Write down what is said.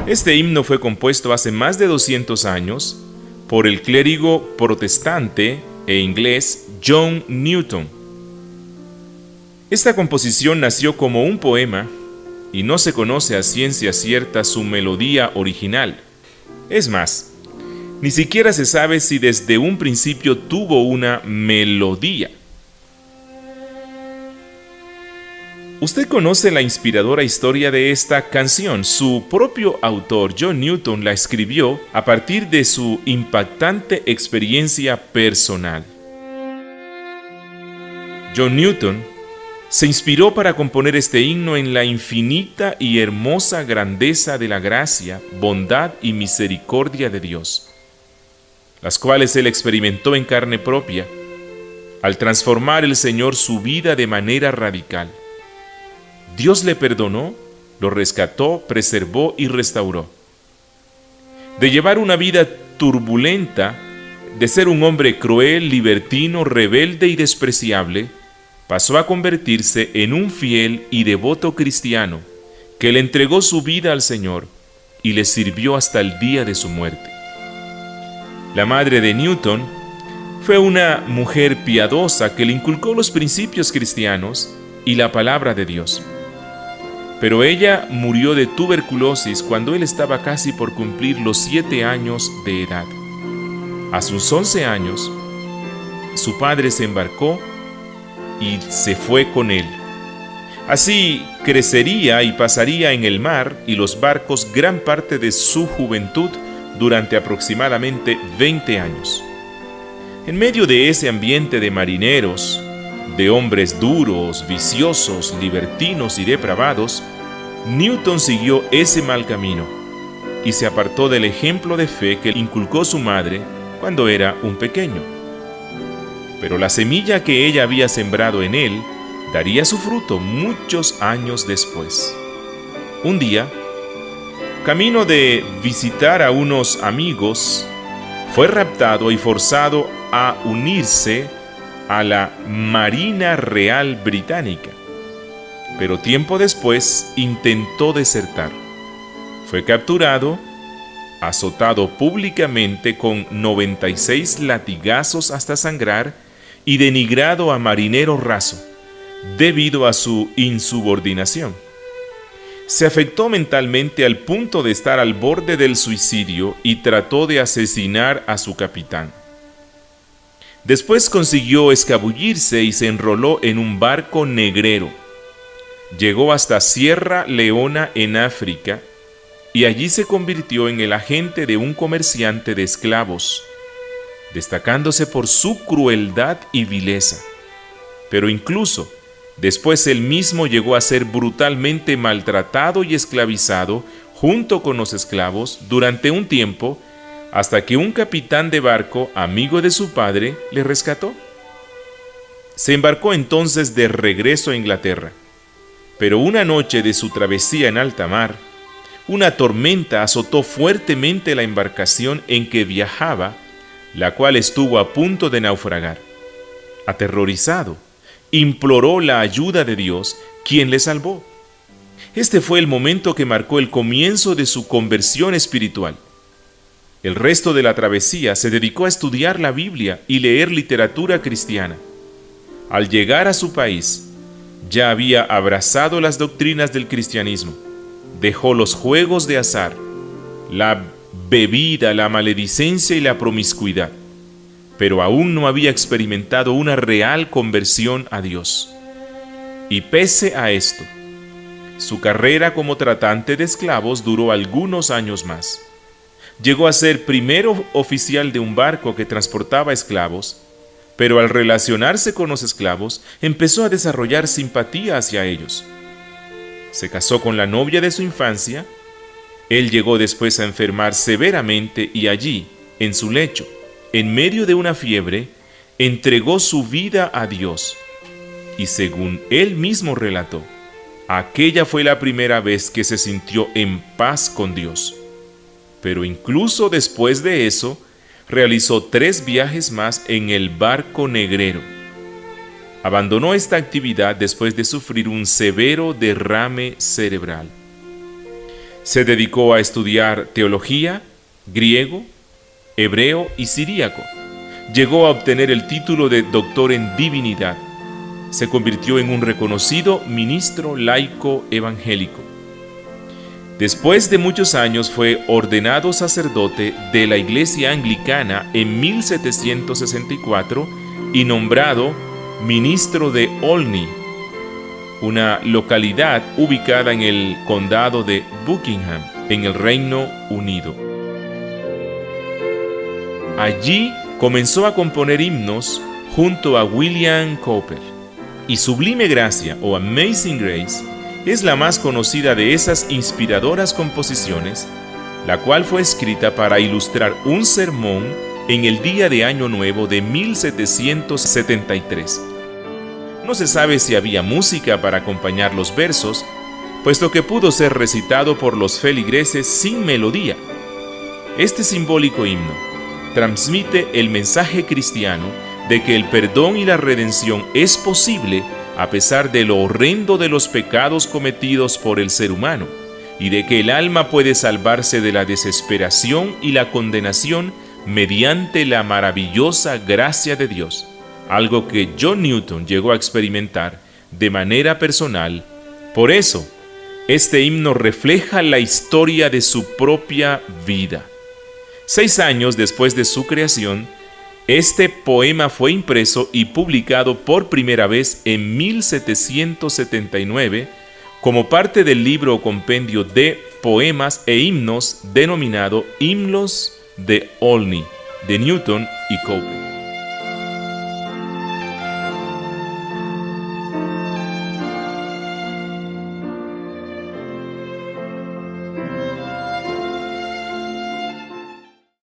Este himno fue compuesto hace más de 200 años por el clérigo protestante e inglés John Newton. Esta composición nació como un poema y no se conoce a ciencia cierta su melodía original. Es más, ni siquiera se sabe si desde un principio tuvo una melodía. Usted conoce la inspiradora historia de esta canción. Su propio autor, John Newton, la escribió a partir de su impactante experiencia personal. John Newton se inspiró para componer este himno en la infinita y hermosa grandeza de la gracia, bondad y misericordia de Dios, las cuales él experimentó en carne propia, al transformar el Señor su vida de manera radical. Dios le perdonó, lo rescató, preservó y restauró. De llevar una vida turbulenta, de ser un hombre cruel, libertino, rebelde y despreciable, pasó a convertirse en un fiel y devoto cristiano que le entregó su vida al Señor y le sirvió hasta el día de su muerte. La madre de Newton fue una mujer piadosa que le inculcó los principios cristianos y la palabra de Dios. Pero ella murió de tuberculosis cuando él estaba casi por cumplir los 7 años de edad. A sus 11 años, su padre se embarcó y se fue con él. Así crecería y pasaría en el mar y los barcos gran parte de su juventud durante aproximadamente 20 años. En medio de ese ambiente de marineros, de hombres duros, viciosos, libertinos y depravados, Newton siguió ese mal camino y se apartó del ejemplo de fe que inculcó su madre cuando era un pequeño. Pero la semilla que ella había sembrado en él daría su fruto muchos años después. Un día, camino de visitar a unos amigos, fue raptado y forzado a unirse a la Marina Real Británica. Pero tiempo después intentó desertar. Fue capturado, azotado públicamente con 96 latigazos hasta sangrar y denigrado a marinero raso, debido a su insubordinación. Se afectó mentalmente al punto de estar al borde del suicidio y trató de asesinar a su capitán. Después consiguió escabullirse y se enroló en un barco negrero. Llegó hasta Sierra Leona en África y allí se convirtió en el agente de un comerciante de esclavos, destacándose por su crueldad y vileza. Pero incluso después él mismo llegó a ser brutalmente maltratado y esclavizado junto con los esclavos durante un tiempo, hasta que un capitán de barco, amigo de su padre, le rescató. Se embarcó entonces de regreso a Inglaterra, pero una noche de su travesía en alta mar, una tormenta azotó fuertemente la embarcación en que viajaba, la cual estuvo a punto de naufragar. Aterrorizado, imploró la ayuda de Dios, quien le salvó. Este fue el momento que marcó el comienzo de su conversión espiritual. El resto de la travesía se dedicó a estudiar la Biblia y leer literatura cristiana. Al llegar a su país, ya había abrazado las doctrinas del cristianismo, dejó los juegos de azar, la bebida, la maledicencia y la promiscuidad, pero aún no había experimentado una real conversión a Dios. Y pese a esto, su carrera como tratante de esclavos duró algunos años más. Llegó a ser primero oficial de un barco que transportaba esclavos, pero al relacionarse con los esclavos, empezó a desarrollar simpatía hacia ellos. Se casó con la novia de su infancia. Él llegó después a enfermar severamente y allí, en su lecho, en medio de una fiebre, entregó su vida a Dios. Y según él mismo relató, aquella fue la primera vez que se sintió en paz con Dios. Pero incluso después de eso, realizó 3 viajes más en el barco negrero. Abandonó esta actividad después de sufrir un severo derrame cerebral. Se dedicó a estudiar teología, griego, hebreo y siríaco. Llegó a obtener el título de doctor en divinidad. Se convirtió en un reconocido ministro laico evangélico. Después de muchos años fue ordenado sacerdote de la Iglesia Anglicana en 1764 y nombrado ministro de Olney, una localidad ubicada en el condado de Buckingham, en el Reino Unido. Allí comenzó a componer himnos junto a William Cowper, y Sublime Gracia o Amazing Grace es la más conocida de esas inspiradoras composiciones, la cual fue escrita para ilustrar un sermón en el día de Año Nuevo de 1773. No se sabe si había música para acompañar los versos, puesto que pudo ser recitado por los feligreses sin melodía. Este simbólico himno transmite el mensaje cristiano de que el perdón y la redención es posible a pesar de lo horrendo de los pecados cometidos por el ser humano, y de que el alma puede salvarse de la desesperación y la condenación mediante la maravillosa gracia de Dios, algo que John Newton llegó a experimentar de manera personal. Por eso, este himno refleja la historia de su propia vida. 6 años después de su creación, este poema fue impreso y publicado por primera vez en 1779 como parte del libro o compendio de poemas e himnos denominado Himnos de Olney, de Newton y Cowper.